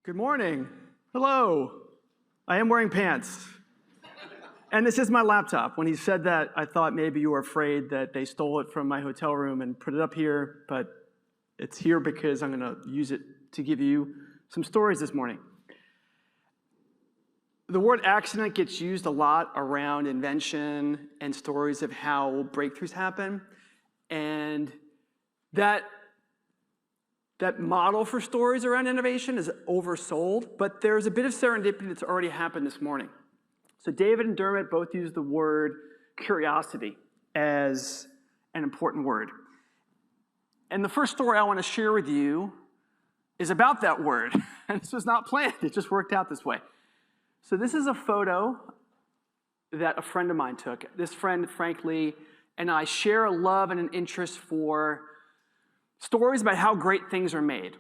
Good morning. Hello. I am wearing pants. And this is my laptop. When he said that, I thought maybe you were afraid that they stole it from my hotel room and put it up here, but it's here because I'm going to use it to give you some stories this morning. The word accident gets used a lot around invention and stories of how breakthroughs happen. And that model for stories around innovation is oversold, but there's a bit of serendipity that's already happened this morning. So David and Dermot both used the word curiosity as an important word. And the first story I want to share with you is about that word. And this was not planned, it just worked out this way. So this is a photo that a friend of mine took. This friend, frankly, and I share a love and an interest for stories about how great things are made.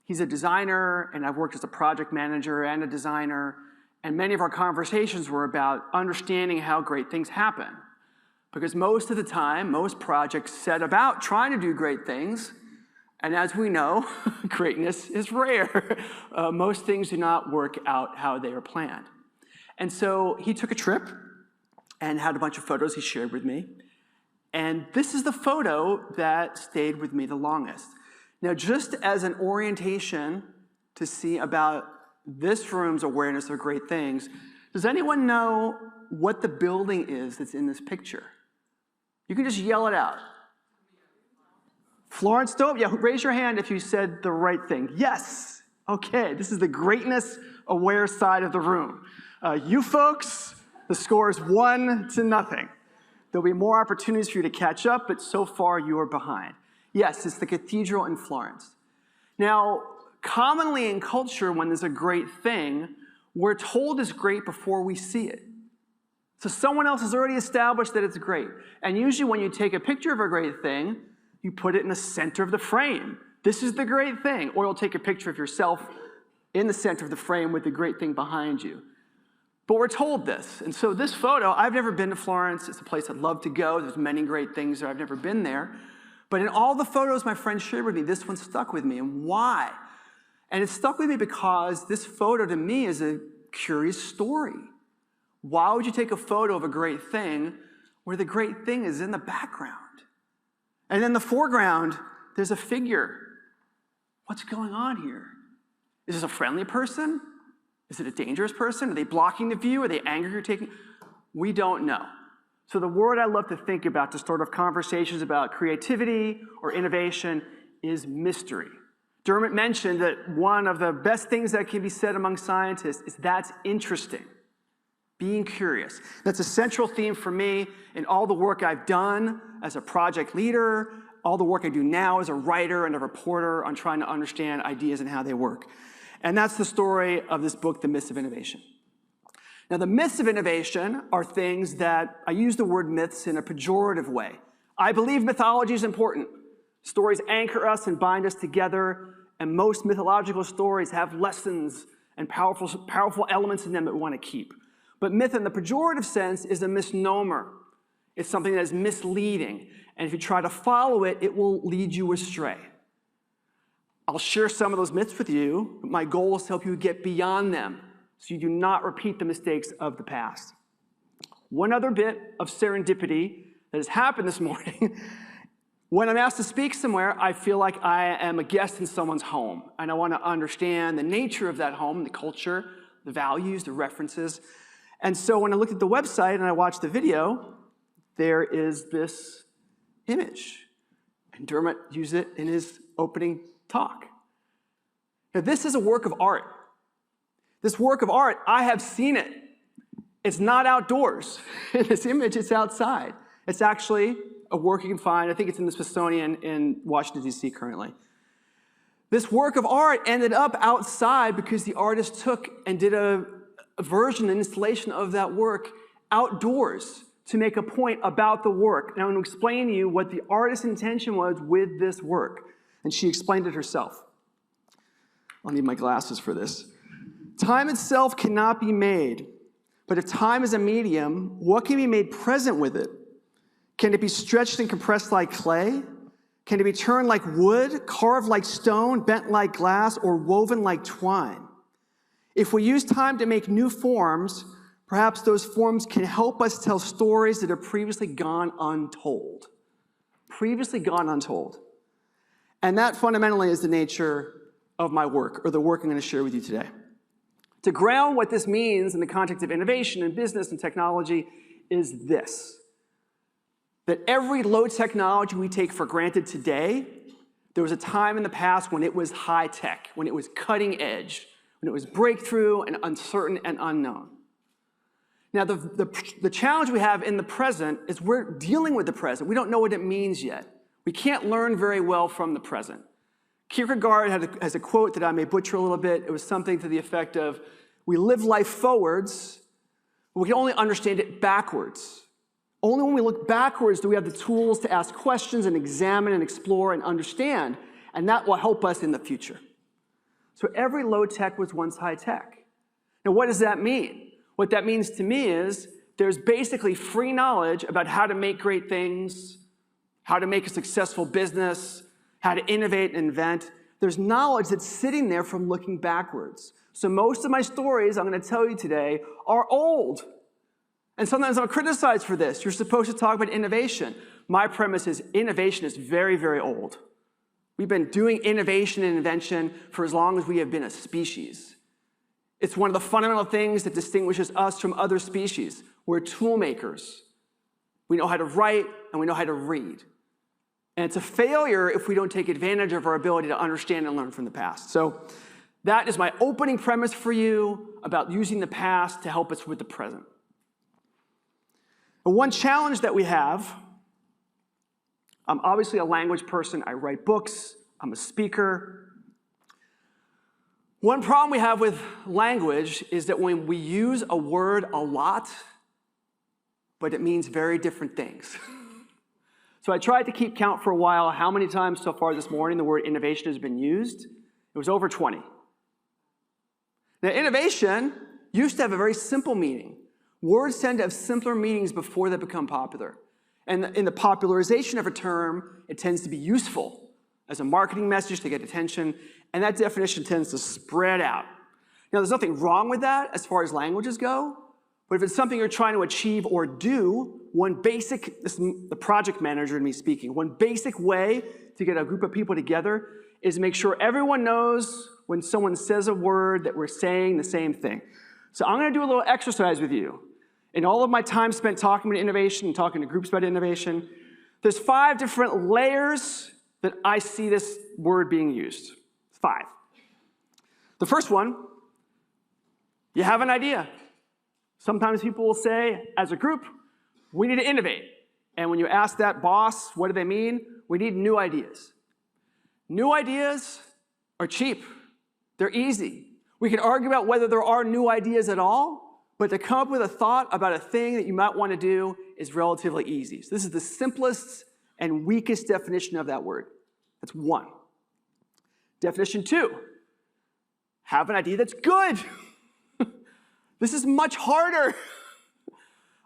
He's a designer, and I've worked as a project manager and a designer, and many of our conversations were about understanding how great things happen. Because most of the time, most projects set about trying to do great things, and as we know, greatness is rare. Most things do not work out how they are planned. And so he took a trip and had a bunch of photos he shared with me. And this is the photo that stayed with me the longest. Now, just as an orientation to see about this room's awareness of great things, does anyone know what the building is that's in this picture? You can just yell it out. Florence Dome? Yeah, raise your hand if you said the right thing. Yes. Okay, this is the greatness aware side of the room. You folks, the score is 1-0. There'll be more opportunities for you to catch up, but so far you are behind. Yes, it's the cathedral in Florence. Now, commonly in culture, when there's a great thing, we're told it's great before we see it. So someone else has already established that it's great. And usually when you take a picture of a great thing, you put it in the center of the frame. This is the great thing. Or you'll take a picture of yourself in the center of the frame with the great thing behind you. But we're told this. And so this photo, I've never been to Florence. It's a place I'd love to go. There's many great things there. I've never been there. But in all the photos my friend shared with me, this one stuck with me. And why? And it stuck with me because this photo to me is a curious story. Why would you take a photo of a great thing where the great thing is in the background? And in the foreground, there's a figure. What's going on here? Is this a friendly person? Is it a dangerous person? Are they blocking the view? Are they angry you're taking? We don't know. So the word I love to think about to start off conversations about creativity or innovation is mystery. Dermot mentioned that one of the best things that can be said among scientists is that's interesting. Being curious. That's a central theme for me in all the work I've done as a project leader, all the work I do now as a writer and a reporter on trying to understand ideas and how they work. And that's the story of this book, The Myths of Innovation. Now, the myths of innovation are things that, I use the word myths in a pejorative way. I believe mythology is important. Stories anchor us and bind us together, and most mythological stories have lessons and powerful elements in them that we want to keep. But myth in the pejorative sense is a misnomer. It's something that is misleading, and if you try to follow it, it will lead you astray. I'll share some of those myths with you, but my goal is to help you get beyond them so you do not repeat the mistakes of the past. One other bit of serendipity that has happened this morning. When I'm asked to speak somewhere, I feel like I am a guest in someone's home, and I want to understand the nature of that home, the culture, the values, the references. And so when I looked at the website and I watched the video, there is this image. And Dermot used it in his opening talk. Now, this is a work of art. This work of art, I have seen it. It's not outdoors. In this image, it's outside. It's actually a work you can find. I think it's in the Smithsonian in Washington, D.C. currently. This work of art ended up outside because the artist took and did a version, an installation of that work outdoors to make a point about the work. And I'm going to explain to you what the artist's intention was with this work. And she explained it herself. I'll need my glasses for this. Time itself cannot be made, but if time is a medium, what can be made present with it? Can it be stretched and compressed like clay? Can it be turned like wood, carved like stone, bent like glass, or woven like twine? If we use time to make new forms, perhaps those forms can help us tell stories that have previously gone untold. Previously gone untold. And that fundamentally is the nature of my work, or the work I'm going to share with you today. To ground what this means in the context of innovation and business and technology is this: that every low technology we take for granted today, there was a time in the past when it was high tech, when it was cutting edge, when it was breakthrough and uncertain and unknown. Now, the challenge we have in the present is we're dealing with the present. We don't know what it means yet. We can't learn very well from the present. Kierkegaard has a quote that I may butcher a little bit. It was something to the effect of, we live life forwards, but we can only understand it backwards. Only when we look backwards do we have the tools to ask questions and examine and explore and understand, and that will help us in the future. So every low tech was once high tech. Now, what does that mean? What that means to me is there's basically free knowledge about how to make great things, how to make a successful business, how to innovate and invent. There's knowledge that's sitting there from looking backwards. So most of my stories I'm going to tell you today are old. And sometimes I'm criticized for this. You're supposed to talk about innovation. My premise is innovation is very, very old. We've been doing innovation and invention for as long as we have been a species. It's one of the fundamental things that distinguishes us from other species. We're tool makers. We know how to write and we know how to read. And it's a failure if we don't take advantage of our ability to understand and learn from the past. So that is my opening premise for you about using the past to help us with the present. But one challenge that we have, I'm obviously a language person. I write books. I'm a speaker. One problem we have with language is that when we use a word a lot, but it means very different things. So I tried to keep count for a while how many times so far this morning the word innovation has been used. It was over 20. Now, innovation used to have a very simple meaning. Words tend to have simpler meanings before they become popular. And in the popularization of a term, it tends to be useful as a marketing message to get attention, and that definition tends to spread out. Now, there's nothing wrong with that as far as languages go, but if it's something you're trying to achieve or do, one basic, this is the project manager in me speaking, one basic way to get a group of people together is to make sure everyone knows when someone says a word that we're saying the same thing. So I'm going to do a little exercise with you. In all of my time spent talking about innovation and talking to groups about innovation, there's 5 different layers that I see this word being used. 5. The first one, you have an idea. Sometimes people will say, as a group, we need to innovate. And when you ask that boss, what do they mean? We need new ideas. New ideas are cheap. They're easy. We can argue about whether there are new ideas at all, but to come up with a thought about a thing that you might want to do is relatively easy. So this is the simplest and weakest definition of that word. That's 1. Definition 2, have an idea that's good. This is much harder.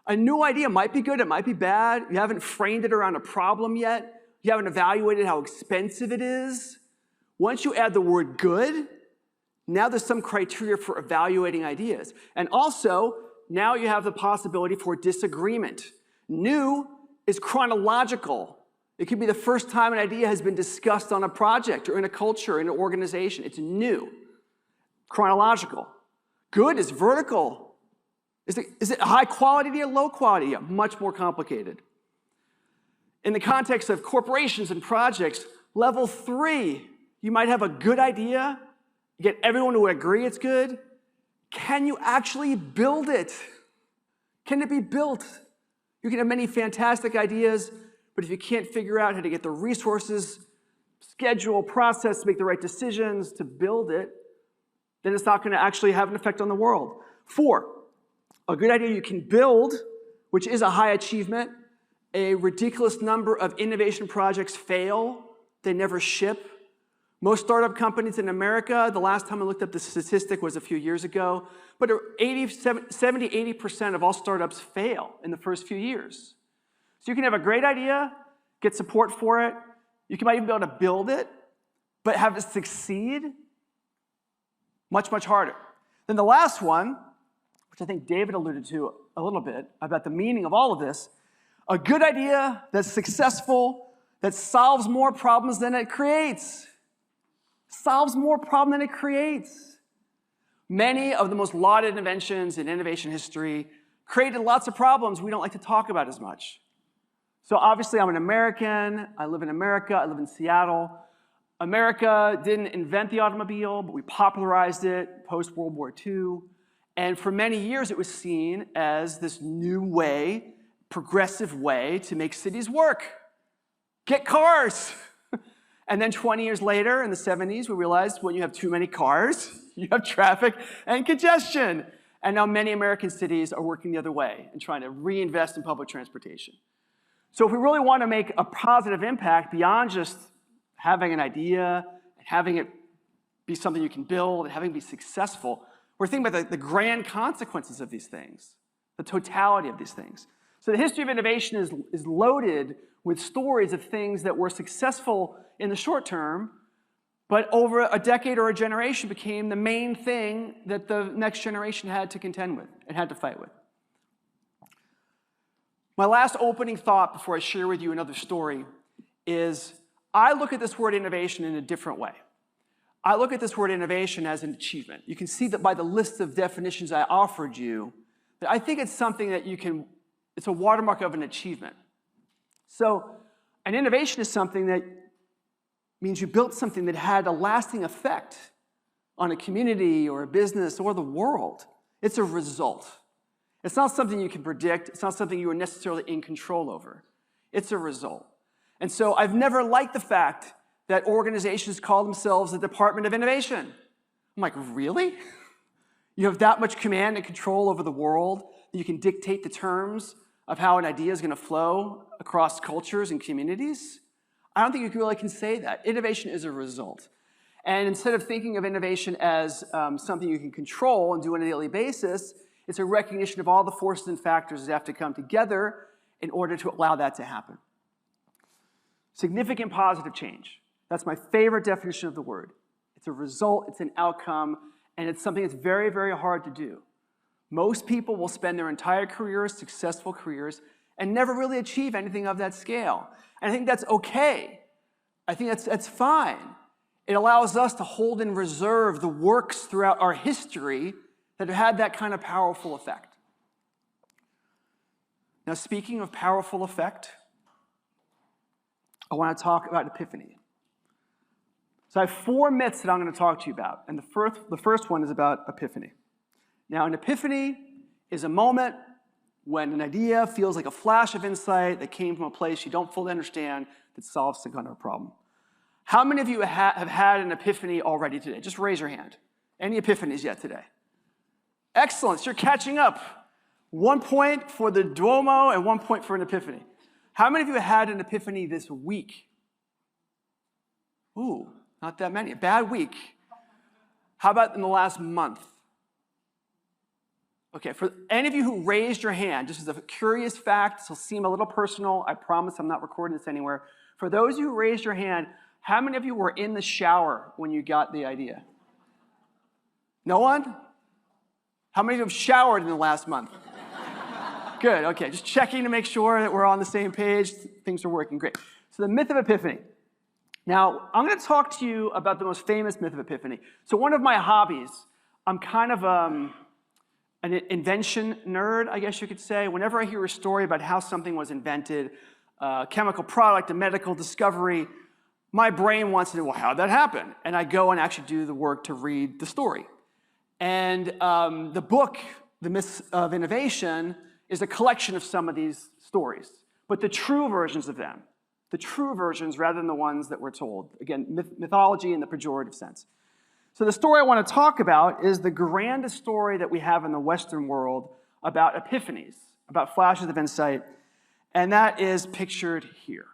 A new idea might be good, it might be bad. You haven't framed it around a problem yet. You haven't evaluated how expensive it is. Once you add the word good, now there's some criteria for evaluating ideas. And also, now you have the possibility for disagreement. New is chronological. It could be the first time an idea has been discussed on a project or in a culture, in an organization. It's new. Chronological. Good is vertical. Is it a high quality idea, low quality idea? Much more complicated. In the context of corporations and projects, level 3, you might have a good idea. You get everyone to agree it's good. Can you actually build it? Can it be built? You can have many fantastic ideas, but if you can't figure out how to get the resources, schedule, process, to make the right decisions to build it, then it's not going to actually have an effect on the world. 4, a good idea you can build, which is a high achievement. A ridiculous number of innovation projects fail. They never ship. Most startup companies in America, the last time I looked up the statistic was a few years ago, but 70-80% of all startups fail in the first few years. So you can have a great idea, get support for it, you might even be able to build it, but have it succeed, much, much harder. Then the last one, which I think David alluded to a little bit, about the meaning of all of this, a good idea that's successful, that solves more problems than it creates. Solves more problems than it creates. Many of the most lauded inventions in innovation history created lots of problems we don't like to talk about as much. So obviously I'm an American, I live in America, I live in Seattle. America didn't invent the automobile, but we popularized it post-World War II. And for many years it was seen as this new way, progressive way to make cities work. Get cars. And then 20 years later, in the 70s, we realized when you have too many cars, you have traffic and congestion. And now many American cities are working the other way and trying to reinvest in public transportation. So if we really want to make a positive impact beyond just having an idea, and having it be something you can build, and having it be successful, we're thinking about the grand consequences of these things, the totality of these things. So the history of innovation is loaded with stories of things that were successful in the short term, but over a decade or a generation became the main thing that the next generation had to contend with and had to fight with. My last opening thought before I share with you another story is I look at this word innovation in a different way. I look at this word innovation as an achievement. You can see that by the list of definitions I offered you, that I think it's something that it's a watermark of an achievement. So an innovation is something that means you built something that had a lasting effect on a community or a business or the world. It's a result. It's not something you can predict. It's not something you are necessarily in control over. It's a result. And so I've never liked the fact that organizations call themselves the Department of Innovation. I'm like, really? You have that much command and control over the world that you can dictate the terms of how an idea is going to flow across cultures and communities? I don't think you really can say that. Innovation is a result. And instead of thinking of innovation as something you can control and do on a daily basis, it's a recognition of all the forces and factors that have to come together in order to allow that to happen. Significant positive change. That's my favorite definition of the word. It's a result, it's an outcome, and it's something that's very, very hard to do. Most people will spend their entire careers, successful careers, and never really achieve anything of that scale. And I think that's okay. I think that's fine. It allows us to hold in reserve the works throughout our history that have had that kind of powerful effect. Now, speaking of powerful effect, I want to talk about epiphany. So I have 4 myths that I'm going to talk to you about, and the first one is about epiphany. Now, an epiphany is a moment when an idea feels like a flash of insight that came from a place you don't fully understand that solves some kind of a problem. How many of you have had an epiphany already today? Just raise your hand. Any epiphanies yet today? Excellent, so you're catching up. 1 point for the Duomo and 1 point for an epiphany. How many of you had an epiphany this week? Ooh, not that many. A bad week. How about in the last month? Okay, for any of you who raised your hand, just as a curious fact, this will seem a little personal. I promise I'm not recording this anywhere. For those of you who raised your hand, how many of you were in the shower when you got the idea? No one? How many of you have showered in the last month? Good, okay, just checking to make sure that we're on the same page. Things are working great. So the myth of epiphany. Now, I'm going to talk to you about the most famous myth of epiphany. So one of my hobbies, I'm kind of an invention nerd, I guess you could say. Whenever I hear a story about how something was invented, a chemical product, a medical discovery, my brain wants to know, well, how'd that happen? And I go and actually do the work to read the story. And the book, The Myths of Innovation, is a collection of some of these stories, but the true versions of them, the true versions rather than the ones that we're told. Again, mythology in the pejorative sense. So the story I want to talk about is the grandest story that we have in the Western world about epiphanies, about flashes of insight, and that is pictured here.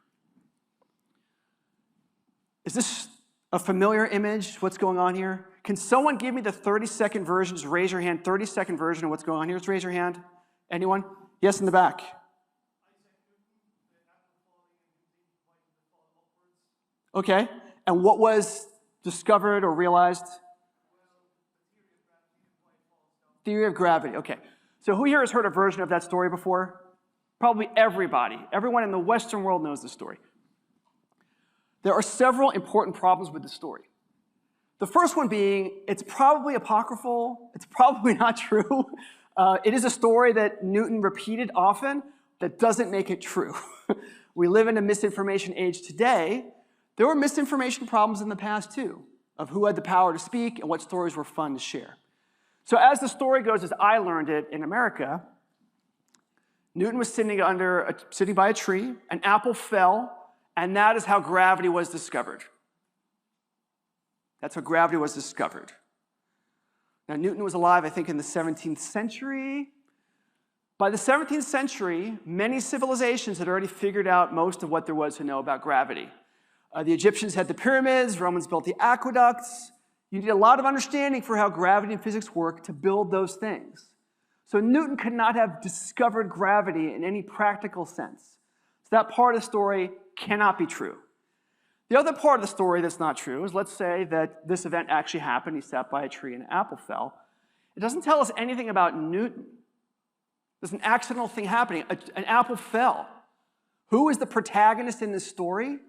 Is this a familiar image, what's going on here? Can someone give me the 30-second version? Just raise your hand, 30-second version of what's going on here. Just raise your hand. Anyone? Yes, in the back. Okay, and what was discovered or realized? Theory of gravity, okay. So who here has heard a version of that story before? Probably everybody. Everyone in the Western world knows the story. There are several important problems with the story. The first one being, it's probably apocryphal, it's probably not true. It is a story that Newton repeated often that doesn't make it true. We live in a misinformation age today. There were misinformation problems in the past too, of who had the power to speak and what stories were fun to share. So as the story goes, as I learned it in America, Newton was sitting by a tree, an apple fell, and that is how gravity was discovered. That's how gravity was discovered. Now, Newton was alive, I think, in the 17th century. By the 17th century, many civilizations had already figured out most of what there was to know about gravity. The Egyptians had the pyramids, Romans built the aqueducts. You need a lot of understanding for how gravity and physics work to build those things. So Newton could not have discovered gravity in any practical sense. So that part of the story cannot be true. The other part of the story that's not true is, let's say that this event actually happened. He sat by a tree and an apple fell. It doesn't tell us anything about Newton. There's an accidental thing happening. An apple fell. Who is the protagonist in this story?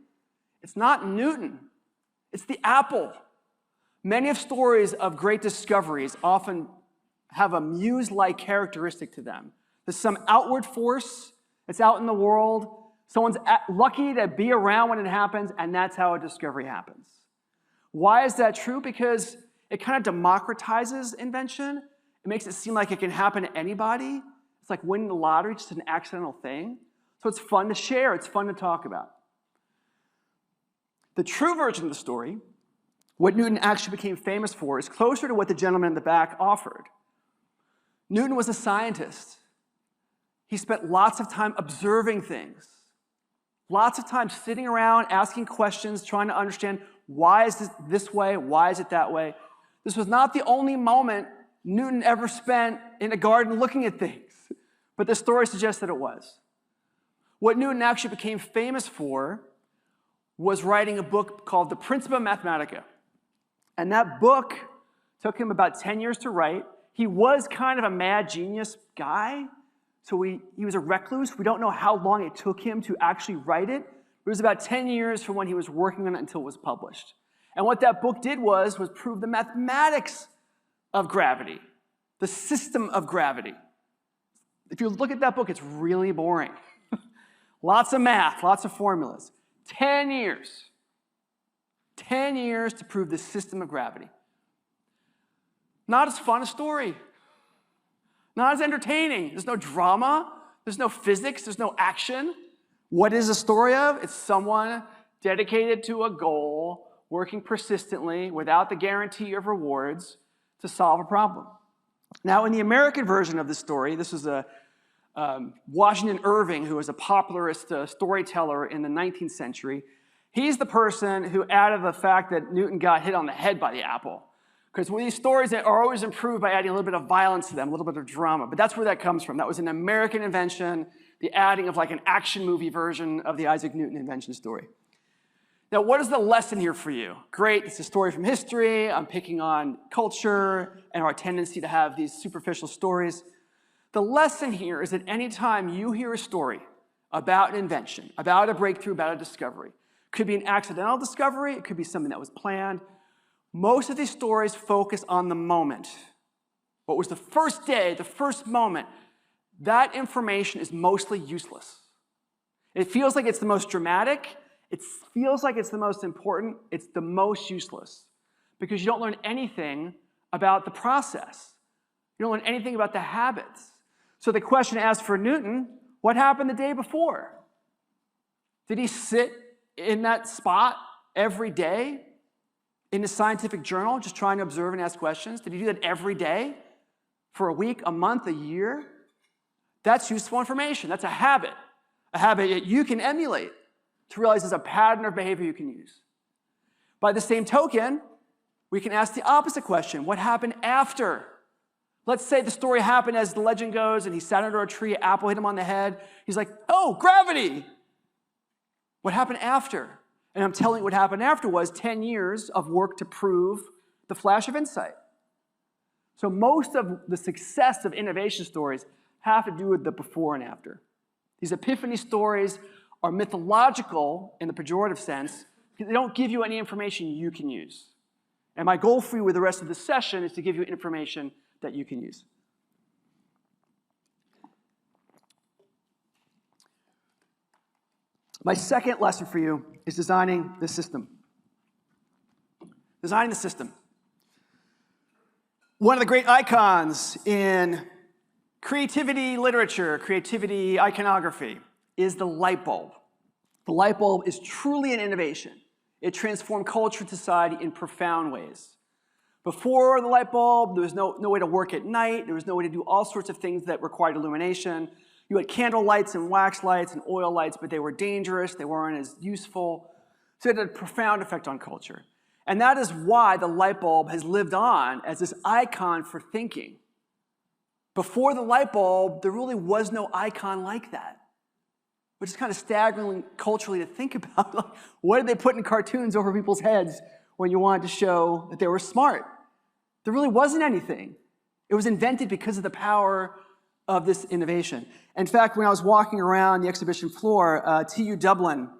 It's not Newton. It's the apple. Many of stories of great discoveries often have a muse-like characteristic to them. There's some outward force that's out in the world. Someone's lucky to be around when it happens, and that's how a discovery happens. Why is that true? Because it kind of democratizes invention. It makes it seem like it can happen to anybody. It's like winning the lottery, just an accidental thing. So it's fun to share. It's fun to talk about. The true version of the story, what Newton actually became famous for, is closer to what the gentleman in the back offered. Newton was a scientist. He spent lots of time observing things, lots of time sitting around, asking questions, trying to understand, why is this way, why is it that way? This was not the only moment Newton ever spent in a garden looking at things, but the story suggests that it was. What Newton actually became famous for was writing a book called The Principia Mathematica. And that book took him about 10 years to write. He was kind of a mad genius guy, so he was a recluse. We don't know how long it took him to actually write it. It was about 10 years from when he was working on it until it was published. And what that book did was prove the mathematics of gravity, the system of gravity. If you look at that book, it's really boring. Lots of math, lots of formulas. 10 years. 10 years to prove the system of gravity. Not as fun a story. Not as entertaining. There's no drama. There's no physics. There's no action. What is a story of? It's someone dedicated to a goal, working persistently without the guarantee of rewards to solve a problem. Now, in the American version of the story, this was Washington Irving, who was a popularist storyteller in the 19th century. He's the person who added the fact that Newton got hit on the head by the apple. Because these stories are always improved by adding a little bit of violence to them, a little bit of drama. But that's where that comes from. That was an American invention, the adding of like an action movie version of the Isaac Newton invention story. Now, what is the lesson here for you? Great, it's a story from history. I'm picking on culture and our tendency to have these superficial stories. The lesson here is that anytime you hear a story about an invention, about a breakthrough, about a discovery, it could be an accidental discovery, it could be something that was planned. Most of these stories focus on the moment. What was the first day, the first moment? That information is mostly useless. It feels like it's the most dramatic. It feels like it's the most important. It's the most useless because you don't learn anything about the process. You don't learn anything about the habits. So the question asked for Newton, what happened the day before? Did he sit in that spot every day in a scientific journal just trying to observe and ask questions? Did he do that every day for a week, a month, a year? That's useful information. That's a habit that you can emulate to realize there's a pattern of behavior you can use. By the same token, we can ask the opposite question. What happened after? Let's say the story happened as the legend goes, and he sat under a tree, an apple hit him on the head. He's like, oh, gravity! What happened after? And I'm telling you what happened after was 10 years of work to prove the flash of insight. So most of the success of innovation stories have to do with the before and after. These epiphany stories are mythological in the pejorative sense because they don't give you any information you can use. And my goal for you with the rest of this session is to give you information that you can use. My second lesson for you is designing the system. Designing the system. One of the great icons in creativity literature, creativity iconography, is the light bulb. The light bulb is truly an innovation. It transformed culture and society in profound ways. Before the light bulb, there was no way to work at night. There was no way to do all sorts of things that required illumination. You had candle lights and wax lights and oil lights, but they were dangerous. They weren't as useful. So it had a profound effect on culture. And that is why the light bulb has lived on as this icon for thinking. Before the light bulb, there really was no icon like that, which is kind of staggering culturally to think about. Like, what did they put in cartoons over people's heads when you wanted to show that they were smart? There really wasn't anything. It was invented because of the power of this innovation. In fact, when I was walking around the exhibition floor, TU Dublin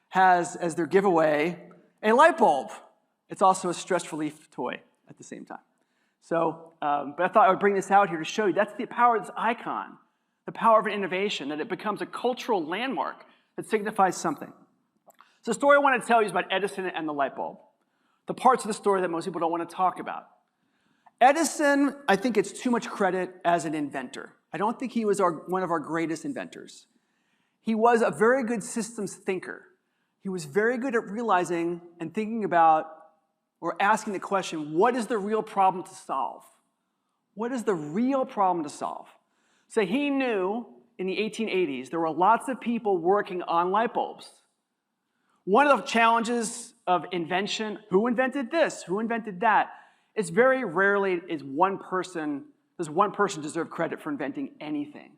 has, as their giveaway, a light bulb. It's also a stress relief toy at the same time. So, but I thought I would bring this out here to show you that's the power of this icon, the power of an innovation, that it becomes a cultural landmark that signifies something. So the story I want to tell you is about Edison and the light bulb, the parts of the story that most people don't want to talk about. Edison, I think, gets too much credit as an inventor. I don't think he was one of our greatest inventors. He was a very good systems thinker. He was very good at realizing and thinking about or asking the question, what is the real problem to solve? What is the real problem to solve? So he knew in the 1880s there were lots of people working on light bulbs. One of the challenges of invention, who invented this? Who invented that? It's very rarely does one person deserve credit for inventing anything.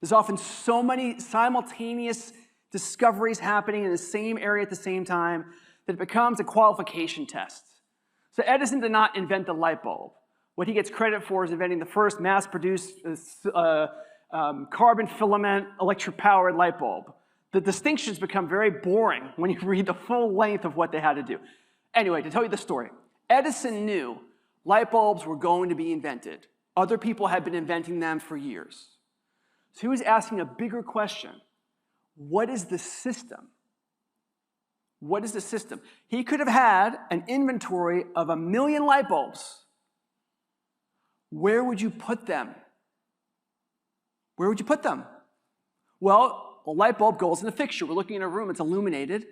There's often so many simultaneous discoveries happening in the same area at the same time that it becomes a qualification test. So Edison did not invent the light bulb. What he gets credit for is inventing the first mass-produced carbon filament electric-powered light bulb. The distinctions become very boring when you read the full length of what they had to do. Anyway, to tell you the story, Edison knew light bulbs were going to be invented. Other people had been inventing them for years. So he was asking a bigger question. What is the system? What is the system? He could have had an inventory of 1 million light bulbs. Where would you put them? Where would you put them? Well, a light bulb goes in a fixture. We're looking in a room, it's illuminated.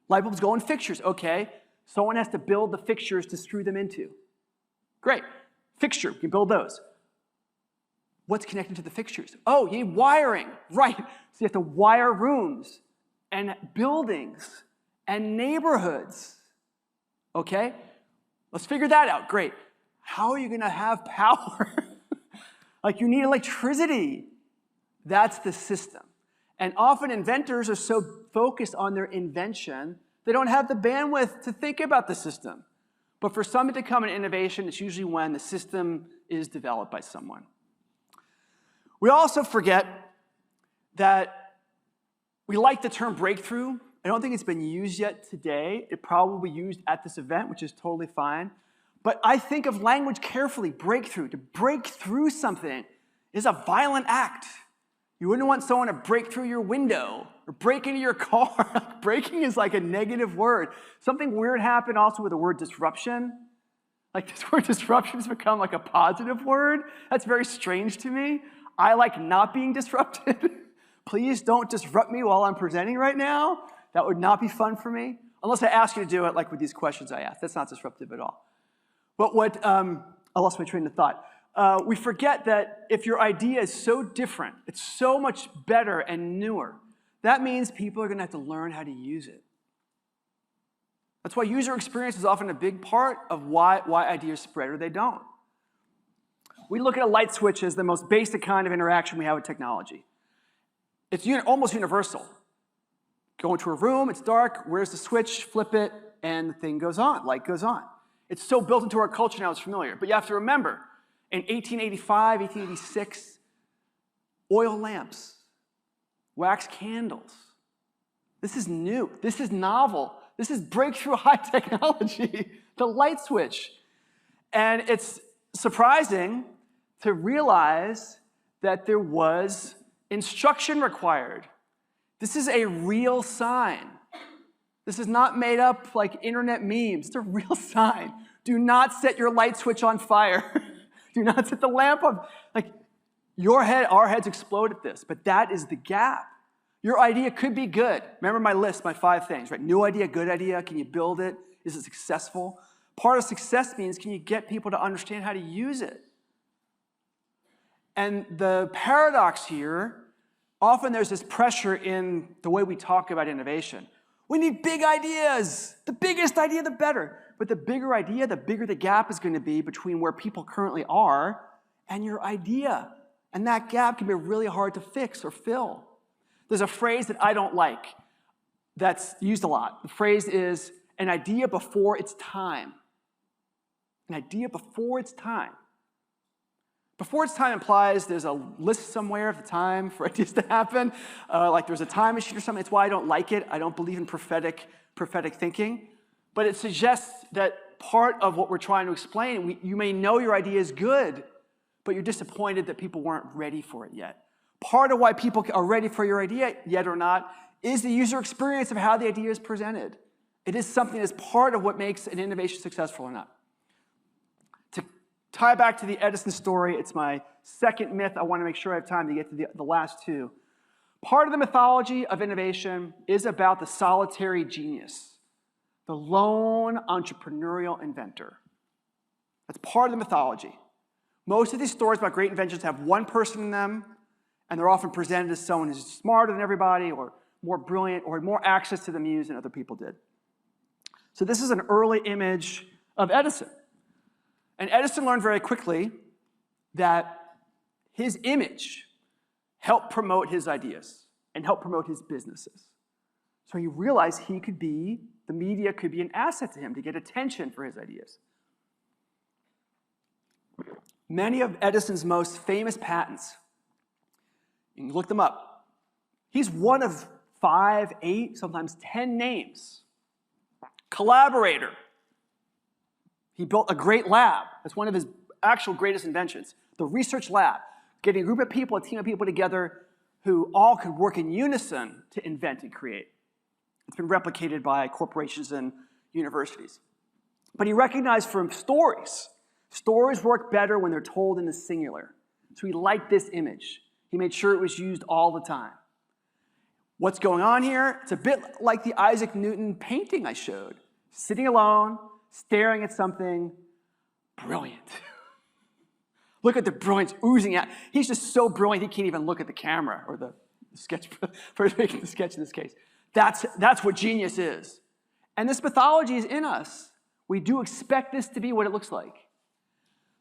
Light bulbs go in fixtures. Okay, someone has to build the fixtures to screw them into. Great, fixture, we can build those. What's connected to the fixtures? Oh, you need wiring, right. So you have to wire rooms and buildings and neighborhoods. Okay, let's figure that out, great. How are you gonna have power? Like you need electricity. That's the system. And often inventors are so focused on their invention, they don't have the bandwidth to think about the system. But for something to become an innovation, it's usually when the system is developed by someone. We also forget that we like the term breakthrough. I don't think it's been used yet today. It probably used at this event, which is totally fine. But I think of language carefully, breakthrough. To break through something is a violent act. You wouldn't want someone to break through your window or break into your car. Breaking is like a negative word. Something weird happened also with the word disruption. Like this word disruption has become like a positive word. That's very strange to me. I like not being disrupted. Please don't disrupt me while I'm presenting right now. That would not be fun for me. Unless I ask you to do it like with these questions I asked. That's not disruptive at all. But I lost my train of thought. We forget that if your idea is so different, it's so much better and newer, that means people are going to have to learn how to use it. That's why user experience is often a big part of why ideas spread or they don't. We look at a light switch as the most basic kind of interaction we have with technology. It's almost universal. Go into a room, it's dark, where's the switch, flip it, and the thing goes on, light goes on. It's so built into our culture now it's familiar. But you have to remember, In 1885, 1886, oil lamps, wax candles. This is new. This is novel. This is breakthrough high technology, the light switch. And it's surprising to realize that there was instruction required. This is a real sign. This is not made up like internet memes. It's a real sign. Do not set your light switch on fire. Do not set the lamp on. Like, our heads explode at this, but that is the gap. Your idea could be good. Remember my list, my 5 things, right? New idea, good idea. Can you build it? Is it successful? Part of success means, can you get people to understand how to use it? And the paradox here, often there's this pressure in the way we talk about innovation. We need big ideas. The biggest idea, the better. But the bigger idea, the bigger the gap is going to be between where people currently are and your idea. And that gap can be really hard to fix or fill. There's a phrase that I don't like that's used a lot. The phrase is an idea before its time. An idea before its time. Before its time implies there's a list somewhere of the time for ideas to happen, like there's a time machine or something. It's why I don't like it. I don't believe in prophetic thinking. But it suggests that part of what we're trying to explain, you may know your idea is good, but you're disappointed that people weren't ready for it yet. Part of why people are ready for your idea yet or not is the user experience of how the idea is presented. It is something that's part of what makes an innovation successful or not. To tie back to the Edison story, it's my second myth. I want to make sure I have time to get to the last 2. Part of the mythology of innovation is about the solitary genius, the lone entrepreneurial inventor. That's part of the mythology. Most of these stories about great inventions have one person in them, and they're often presented as someone who's smarter than everybody or more brilliant or more access to the muse than other people did. So this is an early image of Edison. And Edison learned very quickly that his image helped promote his ideas and helped promote his businesses. So he realized the media could be an asset to him to get attention for his ideas. Many of Edison's most famous patents, you can look them up. He's one of 5, 8, sometimes 10 names. Collaborator. He built a great lab. That's one of his actual greatest inventions. The research lab, getting a group of people, a team of people together who all could work in unison to invent and create. It's been replicated by corporations and universities. But he recognized from stories work better when they're told in the singular. So he liked this image. He made sure it was used all the time. What's going on here? It's a bit like the Isaac Newton painting I showed. Sitting alone, staring at something brilliant. Look at the brilliance oozing out. He's just so brilliant he can't even look at the camera or the sketch for making the sketch in this case. That's what genius is. And this mythology is in us. We do expect this to be what it looks like.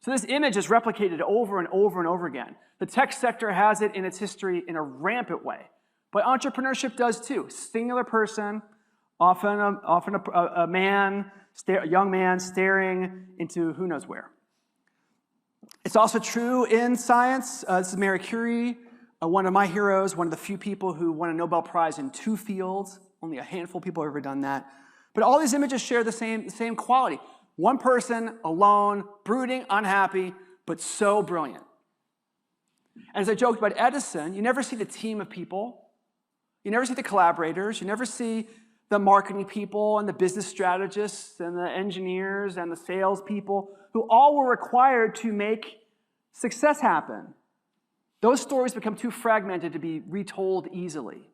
So this image is replicated over and over and over again. The tech sector has it in its history in a rampant way. But entrepreneurship does too. Singular person, often a young man staring into who knows where. It's also true in science. This is Marie Curie, one of my heroes, one of the few people who won a Nobel Prize in 2 fields. Only a handful of people have ever done that. But all these images share the same quality. One person, alone, brooding, unhappy, but so brilliant. And as I joked about Edison, you never see the team of people. You never see the collaborators. You never see the marketing people and the business strategists and the engineers and the sales people who all were required to make success happen. Those stories become too fragmented to be retold easily.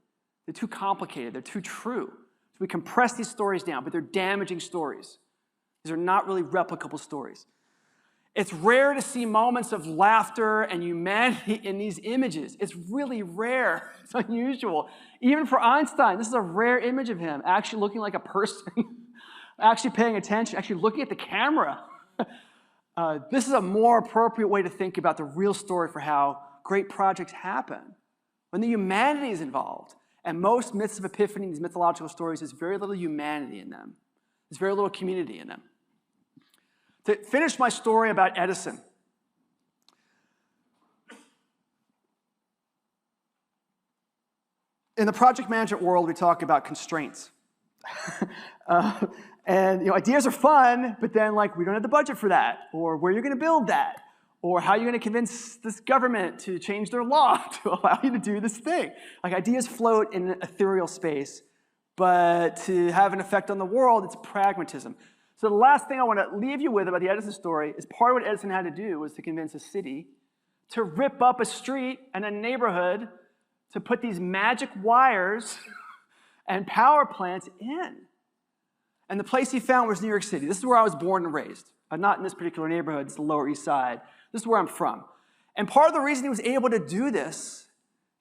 They're too complicated. They're too true. So we compress these stories down, but they're damaging stories. These are not really replicable stories. It's rare to see moments of laughter and humanity in these images. It's really rare. It's unusual. Even for Einstein, this is a rare image of him, actually looking like a person, actually paying attention, actually looking at the camera. This is a more appropriate way to think about the real story for how great projects happen. When the humanity is involved, and most myths of epiphany, these mythological stories, there's very little humanity in them. There's very little community in them. To finish my story about Edison, in the project management world, we talk about constraints. And ideas are fun, but then we don't have the budget for that, or where you're going to build that, or how you're going to convince this government to change their law to allow you to do this thing. Ideas float in an ethereal space, but to have an effect on the world, it's pragmatism. So the last thing I want to leave you with about the Edison story is part of what Edison had to do was to convince a city to rip up a street and a neighborhood to put these magic wires and power plants in. And the place he found was New York City. This is where I was born and raised. Not in this particular neighborhood, it's the Lower East Side. This is where I'm from. And part of the reason he was able to do this,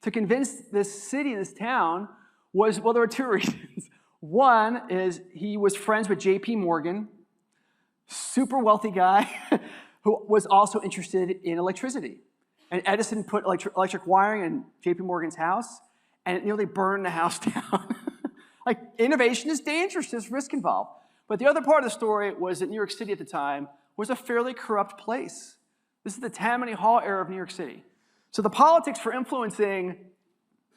to convince this city, this town, was, well, there were two reasons. One is he was friends with J.P. Morgan, super wealthy guy, who was also interested in electricity. And Edison put electric wiring in J.P. Morgan's house, and it nearly burned the house down. Innovation is dangerous, there's risk involved. But the other part of the story was that New York City at the time was a fairly corrupt place. This is the Tammany Hall era of New York City. So the politics for influencing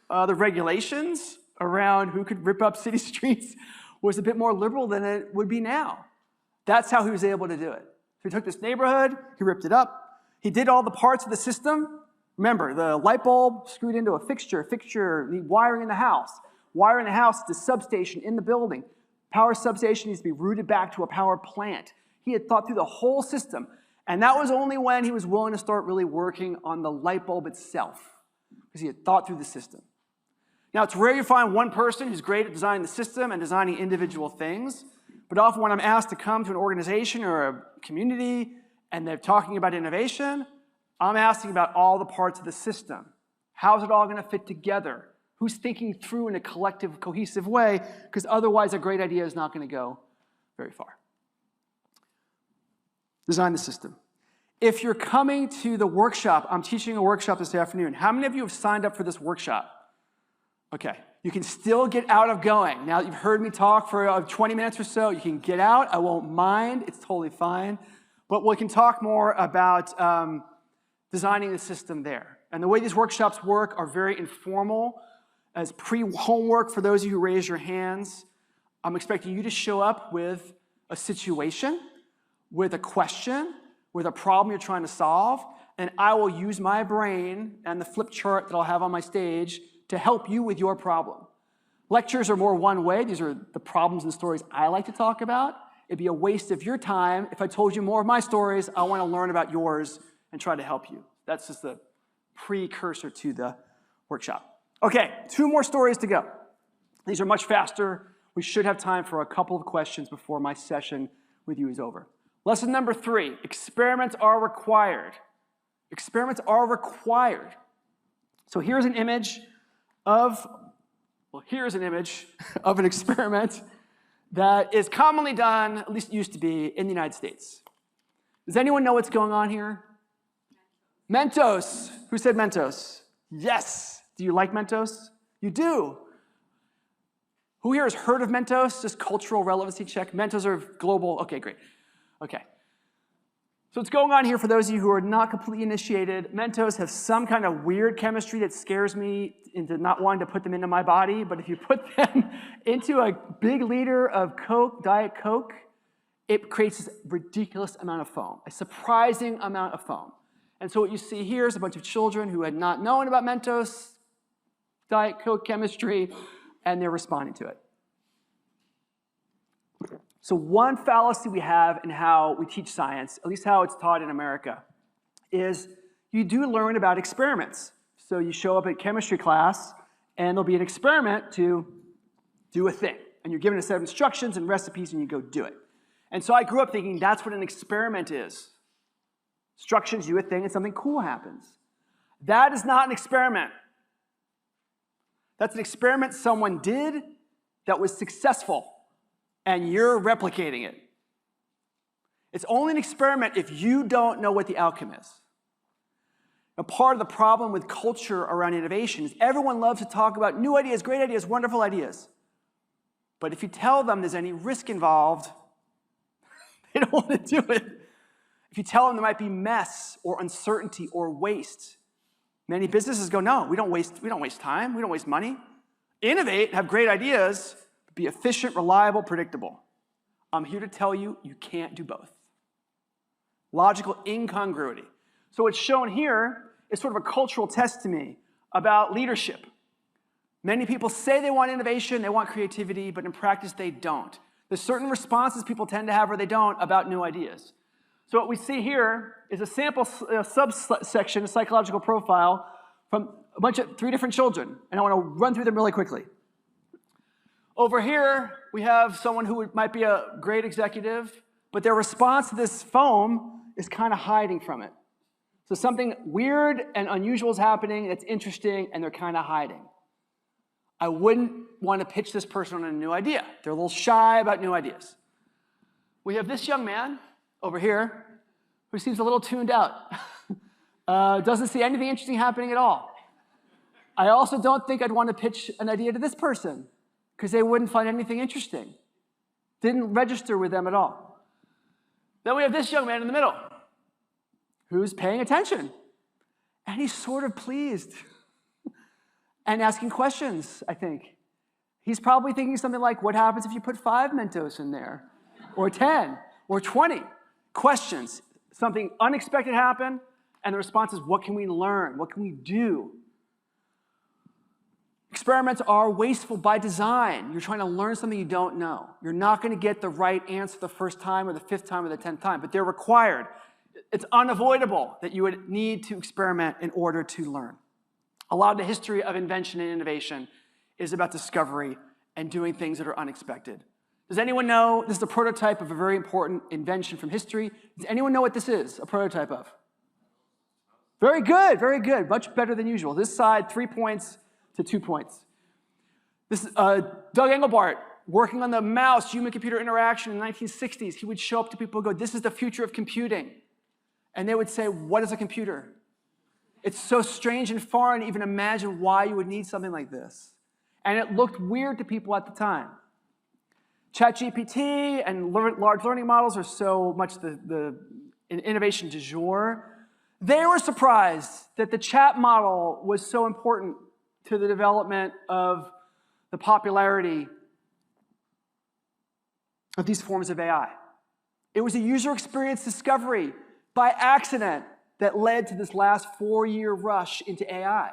the regulations around who could rip up city streets was a bit more liberal than it would be now. That's how he was able to do it. So he took this neighborhood, he ripped it up, he did all the parts of the system. Remember, the light bulb screwed into a fixture, need wiring in the house. Wire in the house, the substation in the building. Power substation needs to be routed back to a power plant. He had thought through the whole system. And that was only when he was willing to start really working on the light bulb itself, because he had thought through the system. Now, it's rare you find one person who's great at designing the system and designing individual things, but often when I'm asked to come to an organization or a community and they're talking about innovation, I'm asking about all the parts of the system. How's it all going to fit together? Who's thinking through in a collective, cohesive way, because otherwise a great idea is not going to go very far. Design the system. If you're coming to the workshop, I'm teaching a workshop this afternoon. How many of you have signed up for this workshop? Okay, you can still get out of going. Now that you've heard me talk for 20 minutes or so, you can get out. I won't mind, it's totally fine. But we can talk more about designing the system there. And the way these workshops work are very informal. As pre-homework for those of you who raise your hands, I'm expecting you to show up with a situation, with a question, with a problem you're trying to solve, and I will use my brain and the flip chart that I'll have on my stage to help you with your problem. Lectures are more one way. These are the problems and stories I like to talk about. It'd be a waste of your time if I told you more of my stories. I want to learn about yours and try to help you. That's just the precursor to the workshop. Okay, 2 more stories to go. These are much faster. We should have time for a couple of questions before my session with you is over. Lesson number 3, experiments are required. Experiments are required. So here's an image of an experiment that is commonly done, at least it used to be, in the United States. Does anyone know what's going on here? Mentos. Who said Mentos? Yes. Do you like Mentos? You do. Who here has heard of Mentos? Just cultural relevancy check. Mentos are global. Okay, great. Okay. So what's going on here for those of you who are not completely initiated, Mentos have some kind of weird chemistry that scares me into not wanting to put them into my body, but if you put them into a big liter of Coke, Diet Coke, it creates this ridiculous amount of foam, a surprising amount of foam. And so what you see here is a bunch of children who had not known about Mentos, Diet Coke chemistry, and they're responding to it. So one fallacy we have in how we teach science, at least how it's taught in America, is you do learn about experiments. So you show up at chemistry class, and there'll be an experiment to do a thing. And you're given a set of instructions and recipes, and you go do it. And so I grew up thinking that's what an experiment is. Instructions, do a thing, and something cool happens. That is not an experiment. That's an experiment someone did that was successful, and you're replicating it. It's only an experiment if you don't know what the outcome is. Now, part of the problem with culture around innovation is everyone loves to talk about new ideas, great ideas, wonderful ideas. But if you tell them there's any risk involved, they don't want to do it. If you tell them there might be mess or uncertainty or waste, many businesses go, no, we don't waste time, we don't waste money. Innovate, have great ideas, but be efficient, reliable, predictable. I'm here to tell you, you can't do both. Logical incongruity. So what's shown here is sort of a cultural test to me about leadership. Many people say they want innovation, they want creativity, but in practice they don't. There's certain responses people tend to have or they don't about new ideas. So what we see here is a sample subsection, a psychological profile from three different children, and I want to run through them really quickly. Over here, we have someone who might be a great executive, but their response to this foam is kind of hiding from it. So something weird and unusual is happening that's interesting, and they're kind of hiding. I wouldn't want to pitch this person on a new idea. They're a little shy about new ideas. We have this young man over here who seems a little tuned out. Doesn't see anything interesting happening at all. I also don't think I'd want to pitch an idea to this person because they wouldn't find anything interesting. Didn't register with them at all. Then we have this young man in the middle who's paying attention. And he's sort of pleased and asking questions, I think. He's probably thinking something like, what happens if you put 5 Mentos in there? Or 10? Or 20? Questions. Something unexpected happened, and the response is, what can we learn? What can we do? Experiments are wasteful by design. You're trying to learn something you don't know. You're not going to get the right answer the first time or the 5th time or the 10th time, but they're required. It's unavoidable that you would need to experiment in order to learn. A lot of the history of invention and innovation is about discovery and doing things that are unexpected. Does anyone know, this is a prototype of a very important invention from history. Does anyone know what this is, a prototype of? Very good, much better than usual. This side, 3 points to 2 points. This is Doug Engelbart, working on the mouse, human-computer interaction in the 1960s. He would show up to people and go, this is the future of computing. And they would say, what is a computer? It's so strange and foreign to even imagine why you would need something like this. And it looked weird to people at the time. ChatGPT and large learning models are so much the innovation du jour. They were surprised that the chat model was so important to the development of the popularity of these forms of AI. It was a user experience discovery by accident that led to this last 4-year rush into AI.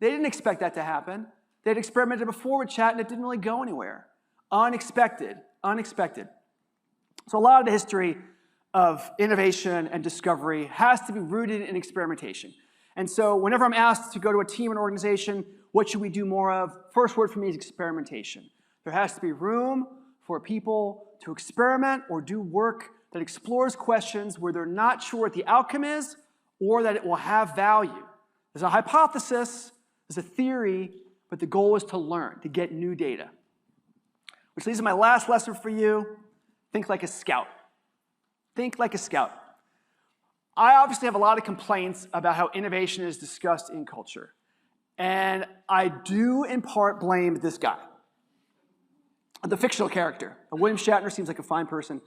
They didn't expect that to happen. They'd experimented before with chat and it didn't really go anywhere. Unexpected. So a lot of the history of innovation and discovery has to be rooted in experimentation. And so whenever I'm asked to go to a team and organization, what should we do more of? First word for me is experimentation. There has to be room for people to experiment or do work that explores questions where they're not sure what the outcome is or that it will have value. There's a hypothesis, there's a theory, but the goal is to learn, to get new data. Which leads to my last lesson for you. Think like a scout. Think like a scout. I obviously have a lot of complaints about how innovation is discussed in culture. And I do, in part, blame this guy. The fictional character. William Shatner seems like a fine person.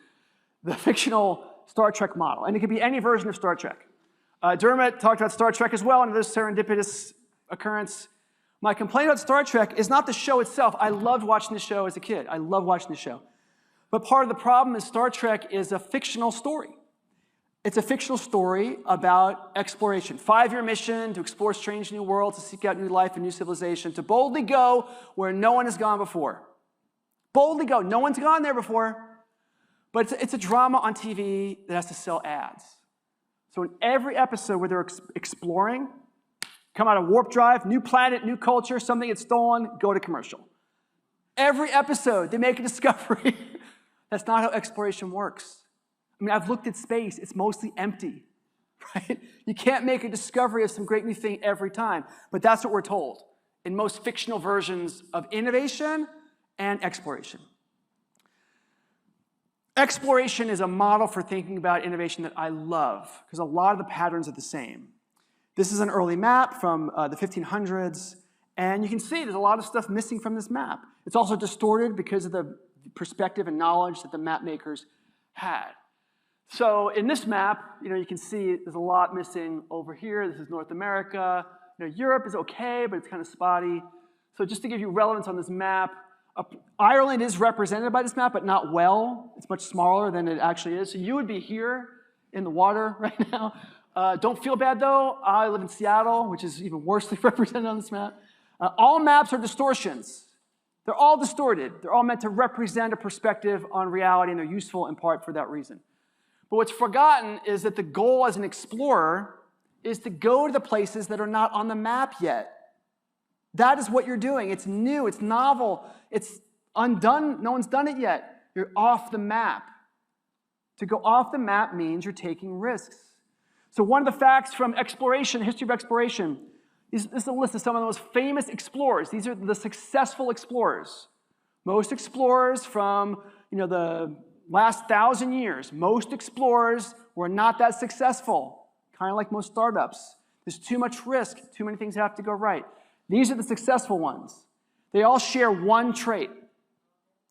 The fictional Star Trek model. And it could be any version of Star Trek. Dermot talked about Star Trek as well, another serendipitous occurrence. My complaint about Star Trek is not the show itself. I loved watching the show as a kid. I love watching the show. But part of the problem is Star Trek is a fictional story. It's a fictional story about exploration. 5-year mission to explore strange new worlds, to seek out new life and new civilization, to boldly go where no one has gone before. Boldly go. No one's gone there before. But it's a drama on TV that has to sell ads. So in every episode where they're exploring, come out of warp drive, new planet, new culture, something gets stolen, go to commercial. Every episode, they make a discovery. That's not how exploration works. I mean, I've looked at space. It's mostly empty, right? You can't make a discovery of some great new thing every time. But that's what we're told in most fictional versions of innovation and exploration. Exploration is a model for thinking about innovation that I love, because a lot of the patterns are the same. This is an early map from the 1500s, and you can see there's a lot of stuff missing from this map. It's also distorted because of the perspective and knowledge that the map makers had. So in this map, you can see there's a lot missing over here. This is North America. Europe is okay, but it's kind of spotty. So just to give you relevance on this map, Ireland is represented by this map, but not well. It's much smaller than it actually is. So you would be here in the water right now. Don't feel bad, though. I live in Seattle, which is even worsely represented on this map. All maps are distortions. They're all distorted. They're all meant to represent a perspective on reality, and they're useful in part for that reason. But what's forgotten is that the goal as an explorer is to go to the places that are not on the map yet. That is what you're doing. It's new, it's novel, it's undone. No one's done it yet. You're off the map. To go off the map means you're taking risks. So one of the facts from exploration, history of exploration, this is a list of some of the most famous explorers. These are the successful explorers. Most explorers from the last 1,000 years, most explorers were not that successful, kind of like most startups. There's too much risk, too many things have to go right. These are the successful ones. They all share one trait.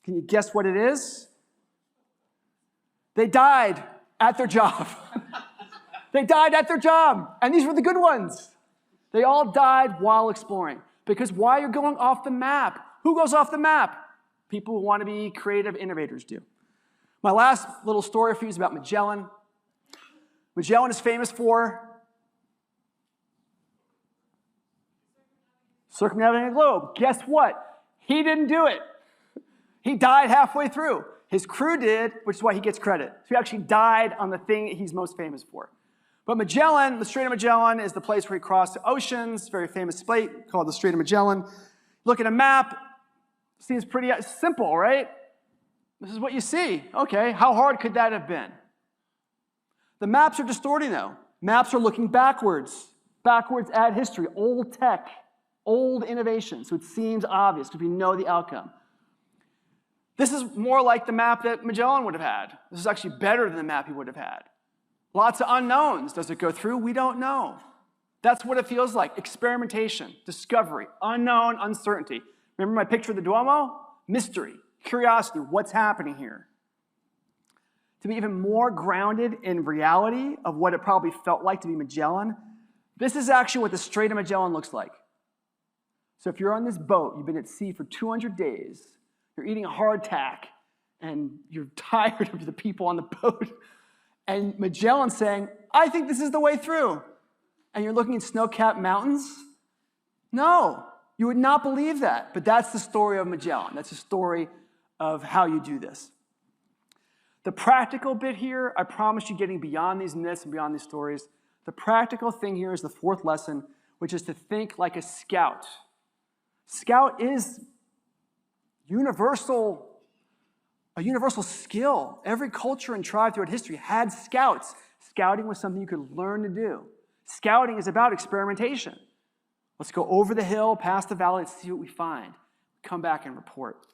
Can you guess what it is? They died at their job. They died at their job. And these were the good ones. They all died while exploring. Because why you're going off the map? Who goes off the map? People who want to be creative innovators do. My last little story for you is about Magellan. Magellan is famous for circumnavigating the globe. Guess what? He didn't do it. He died halfway through. His crew did, which is why he gets credit. So he actually died on the thing he's most famous for. But Magellan, the Strait of Magellan, is the place where he crossed the oceans, very famous strait called the Strait of Magellan. Look at a map, seems pretty simple, right? This is what you see. Okay, how hard could that have been? The maps are distorting, though. Maps are looking backwards at history, old tech, old innovation, so it seems obvious because we know the outcome. This is more like the map that Magellan would have had. This is actually better than the map he would have had. Lots of unknowns. Does it go through? We don't know. That's what it feels like. Experimentation, discovery, unknown, uncertainty. Remember my picture of the Duomo? Mystery, curiosity, what's happening here? To be even more grounded in reality of what it probably felt like to be Magellan, this is actually what the Strait of Magellan looks like. So if you're on this boat, you've been at sea for 200 days, you're eating a hardtack, and you're tired of the people on the boat, and Magellan's saying, I think this is the way through. And you're looking at snow-capped mountains? No, you would not believe that. But that's the story of Magellan. That's the story of how you do this. The practical bit here, I promise you getting beyond these myths and beyond these stories, the practical thing here is the fourth lesson, which is to think like a scout. Scout is a universal skill. Every culture and tribe throughout history had scouts. Scouting was something you could learn to do. Scouting is about experimentation. Let's go over the hill, past the valley, let's see what we find. Come back and report.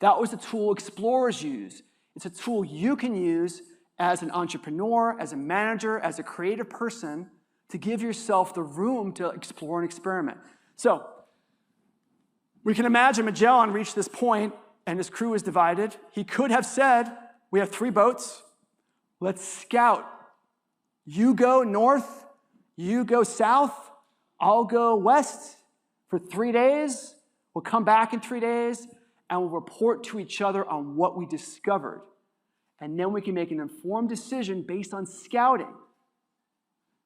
That was the tool explorers used. It's a tool you can use as an entrepreneur, as a manager, as a creative person to give yourself the room to explore and experiment. So, we can imagine Magellan reached this point and his crew is divided. He could have said, we have 3 boats, let's scout. You go north, you go south, I'll go west for 3 days. We'll come back in 3 days and we'll report to each other on what we discovered. And then we can make an informed decision based on scouting.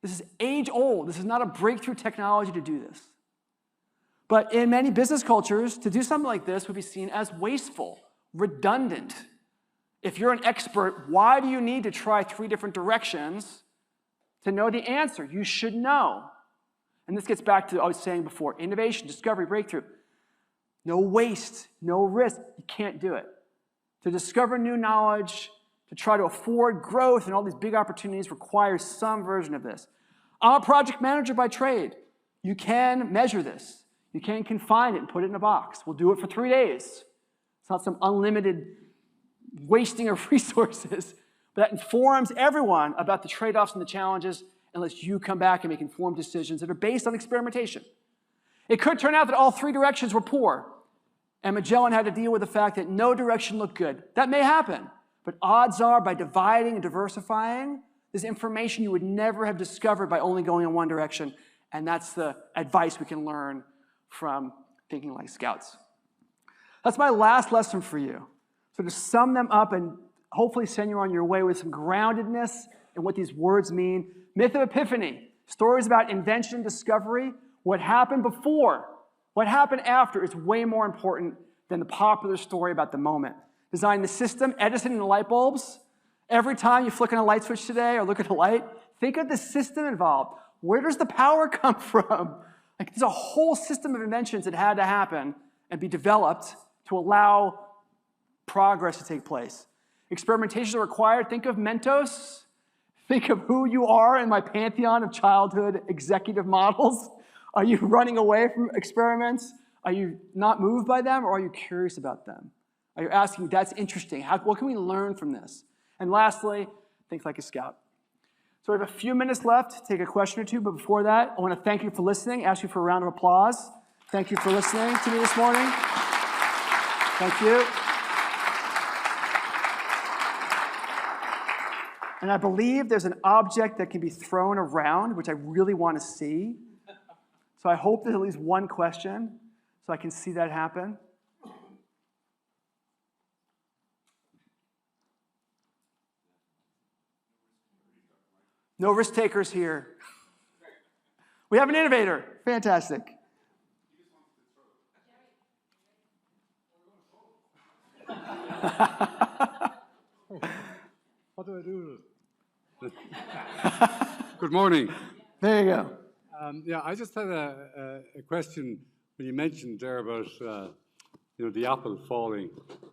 This is age old. This is not a breakthrough technology to do this. But in many business cultures, to do something like this would be seen as wasteful, redundant. If you're an expert, why do you need to try 3 different directions to know the answer? You should know. And this gets back to what I was saying before, innovation, discovery, breakthrough. No waste, no risk. You can't do it. To discover new knowledge, to try to afford growth and all these big opportunities requires some version of this. I'm a project manager by trade. You can measure this. You can confine it and put it in a box. We'll do it for 3 days. It's not some unlimited wasting of resources, but that informs everyone about the trade-offs and the challenges and lets you come back and make informed decisions that are based on experimentation. It could turn out that all 3 directions were poor, and Magellan had to deal with the fact that no direction looked good. That may happen, but odds are by dividing and diversifying, there's information you would never have discovered by only going in one direction, and that's the advice we can learn from thinking like scouts. That's my last lesson for you. So to sum them up and hopefully send you on your way with some groundedness in what these words mean. Myth of epiphany, stories about invention and discovery. What happened before, what happened after is way more important than the popular story about the moment. Design the system, Edison and the light bulbs. Every time you flick on a light switch today or look at a light, think of the system involved. Where does the power come from? Like, there's a whole system of inventions that had to happen and be developed to allow progress to take place. Experimentations are required. Think of Mentos. Think of who you are in my pantheon of childhood executive models. Are you running away from experiments? Are you not moved by them, or are you curious about them? Are you asking, that's interesting, what can we learn from this? And lastly, think like a scout. So we have a few minutes left to take a question or two, but before that, I want to thank you for listening, ask you for a round of applause. Thank you for listening to me this morning. Thank you. And I believe there's an object that can be thrown around, which I really want to see. So I hope there's at least one question so I can see that happen. No risk takers here. We have an innovator. Fantastic. What do I do? Good morning. There you go. Yeah, I just had a question when you mentioned there about the apple falling.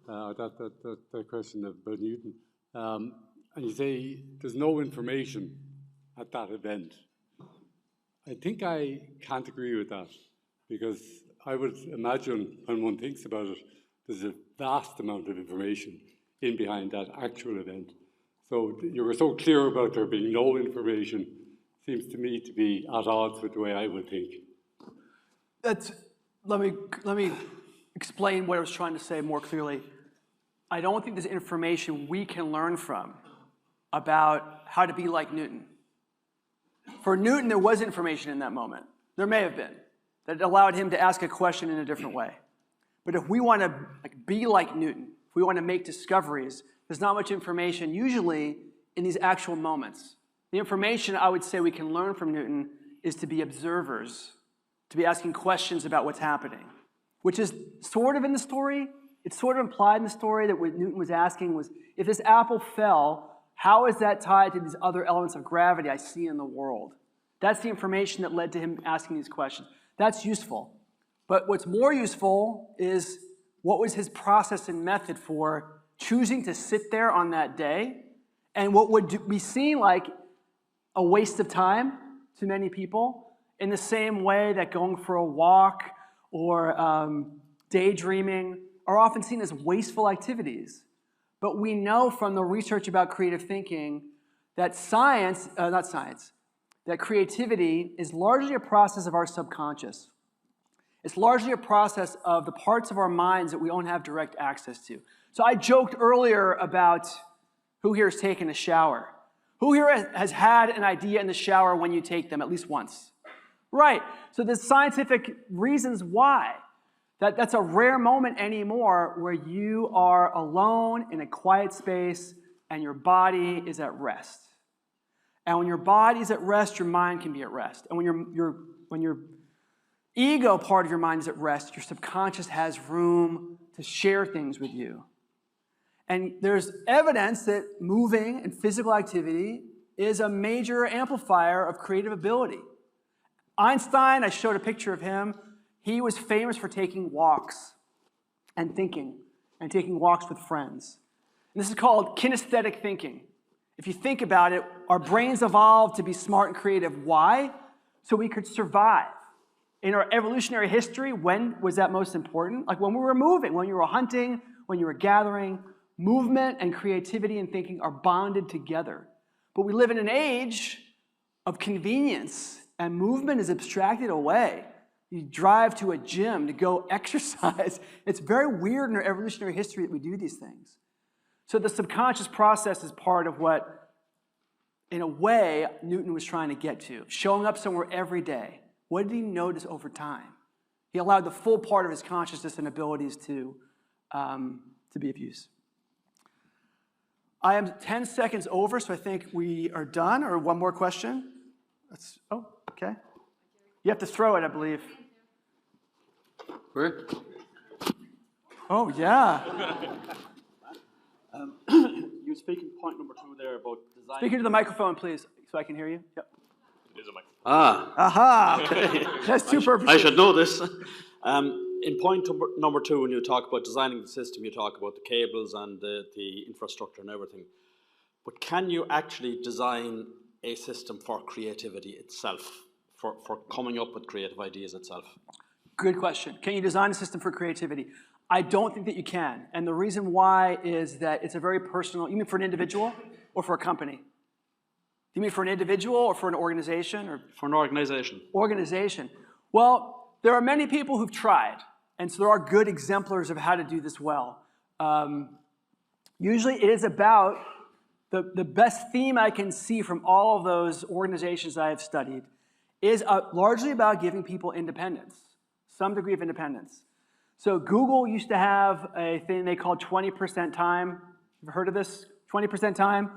That question about Newton, and you say there's no information at that event. I think I can't agree with that, because I would imagine when one thinks about it, there's a vast amount of information in behind that actual event. So you were so clear about there being no information, seems to me to be at odds with the way I would think. Let me explain what I was trying to say more clearly. I don't think there's information we can learn from about how to be like Newton. For Newton, there was information in that moment. There may have been, that allowed him to ask a question in a different way. But if we want to be like Newton, if we want to make discoveries, there's not much information usually in these actual moments. The information I would say we can learn from Newton is to be observers, to be asking questions about what's happening, which is sort of in the story. It's sort of implied in the story that what Newton was asking was, if this apple fell, how is that tied to these other elements of gravity I see in the world? That's the information that led to him asking these questions. That's useful. But what's more useful is what was his process and method for choosing to sit there on that day, and what would be seen like a waste of time to many people, in the same way that going for a walk or daydreaming are often seen as wasteful activities. But we know from the research about creative thinking that that creativity is largely a process of our subconscious. It's largely a process of the parts of our minds that we don't have direct access to. So I joked earlier about who here has taken a shower. Who here has had an idea in the shower when you take them at least once? Right. So there's scientific reasons why. That's a rare moment anymore where you are alone in a quiet space and your body is at rest. And when your body is at rest, your mind can be at rest. And when your ego part of your mind is at rest, your subconscious has room to share things with you. And there's evidence that moving and physical activity is a major amplifier of creative ability. Einstein, I showed a picture of him. He was famous for taking walks and thinking, and taking walks with friends. And this is called kinesthetic thinking. If you think about it, our brains evolved to be smart and creative. Why? So we could survive. In our evolutionary history, when was that most important? Like when we were moving, when you were hunting, when you were gathering. Movement and creativity and thinking are bonded together. But we live in an age of convenience, and movement is abstracted away. You drive to a gym to go exercise. It's very weird in our evolutionary history that we do these things. So the subconscious process is part of what, in a way, Newton was trying to get to. Showing up somewhere every day. What did he notice over time? He allowed the full part of his consciousness and abilities to be of use. I am 10 seconds over, so I think we are done. Or one more question? Oh, okay. You have to throw it, I believe. Where? Oh, yeah. You were speaking point number 2 there about design. Speak into the microphone, please, so I can hear you. Yep. It is a microphone. Aha! That's super. I should know this. In point number 2, when you talk about designing the system, you talk about the cables and the infrastructure and everything. But can you actually design a system for creativity itself, for coming up with creative ideas itself? Good question. Can you design a system for creativity? I don't think that you can. And the reason why is that it's a very personal, you mean for an individual or for a company? You mean for an individual or for an organization? Or for an organization. Organization. Well, there are many people who've tried. And so there are good exemplars of how to do this well. Usually it is about, the best theme I can see from all of those organizations I have studied is largely about giving people independence, some degree of independence. So Google used to have a thing they called 20% time. You've heard of this? 20% time?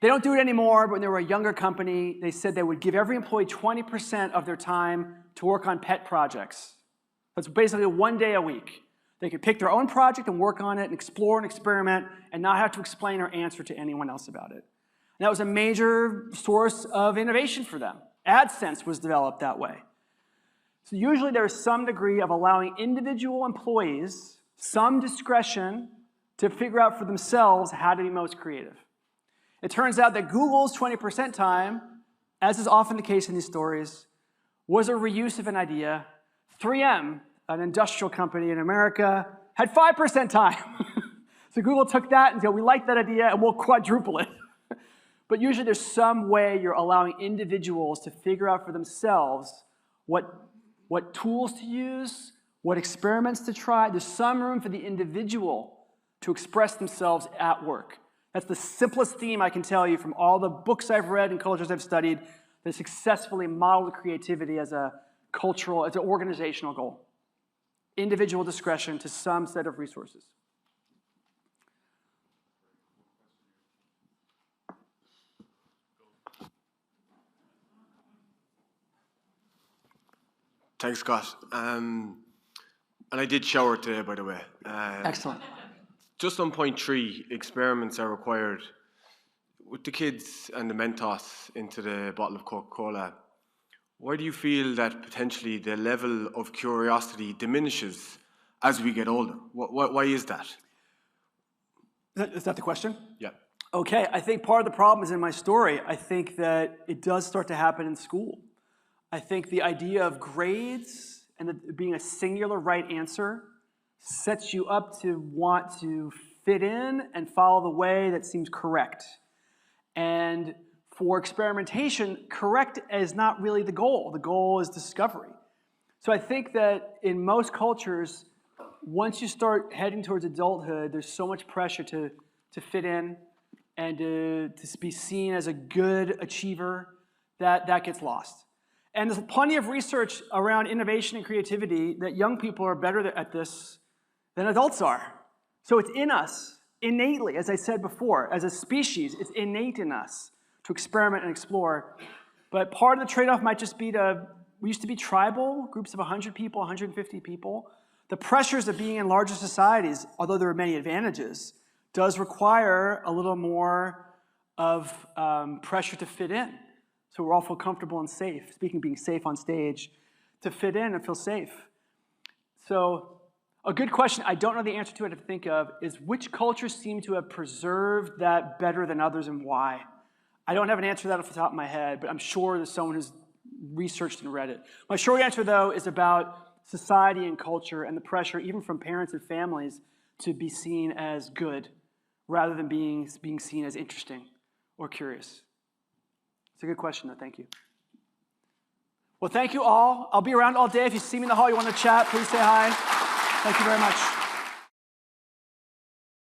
They don't do it anymore, but when they were a younger company, they said they would give every employee 20% of their time to work on pet projects. That's basically 1 day a week. They could pick their own project and work on it and explore and experiment and not have to explain or answer to anyone else about it. And that was a major source of innovation for them. AdSense was developed that way. So usually there's some degree of allowing individual employees some discretion to figure out for themselves how to be most creative. It turns out that Google's 20% time, as is often the case in these stories, was a reuse of an idea. 3M, an industrial company in America, had 5% time. So Google took that and said, we like that idea and we'll quadruple it. But usually there's some way you're allowing individuals to figure out for themselves what tools to use, what experiments to try. There's some room for the individual to express themselves at work. That's the simplest theme I can tell you from all the books I've read and cultures I've studied that successfully modeled creativity as a cultural, as an organizational goal. Individual discretion to some set of resources. Thanks, Scott. And I did shower today, by the way. Excellent. Just on point 3, experiments are required. With the kids and the Mentos into the bottle of Coca-Cola, why do you feel that potentially the level of curiosity diminishes as we get older? Why is that? Is that the question? Yeah. Okay, I think part of the problem is in my story. I think that it does start to happen in school. I think the idea of grades and being a singular right answer sets you up to want to fit in and follow the way that seems correct. And for experimentation, correct is not really the goal. The goal is discovery. So I think that in most cultures, once you start heading towards adulthood, there's so much pressure to fit in and to be seen as a good achiever that gets lost. And there's plenty of research around innovation and creativity that young people are better at this than adults are. So it's in us, innately, as I said before, as a species, it's innate in us to experiment and explore. But part of the trade-off might just be we used to be tribal, groups of 100 people, 150 people. The pressures of being in larger societies, although there are many advantages, does require a little more of pressure to fit in. So we're all feel comfortable and safe, speaking of being safe on stage, to fit in and feel safe. So a good question, I don't know the answer to it to think of, is which cultures seem to have preserved that better than others and why? I don't have an answer to that off the top of my head, but I'm sure there's someone who's researched and read it. My short answer, though, is about society and culture and the pressure, even from parents and families, to be seen as good rather than being seen as interesting or curious. It's a good question, though. Thank you. Well, thank you all. I'll be around all day. If you see me in the hall, you want to chat, please say hi. Thank you very much.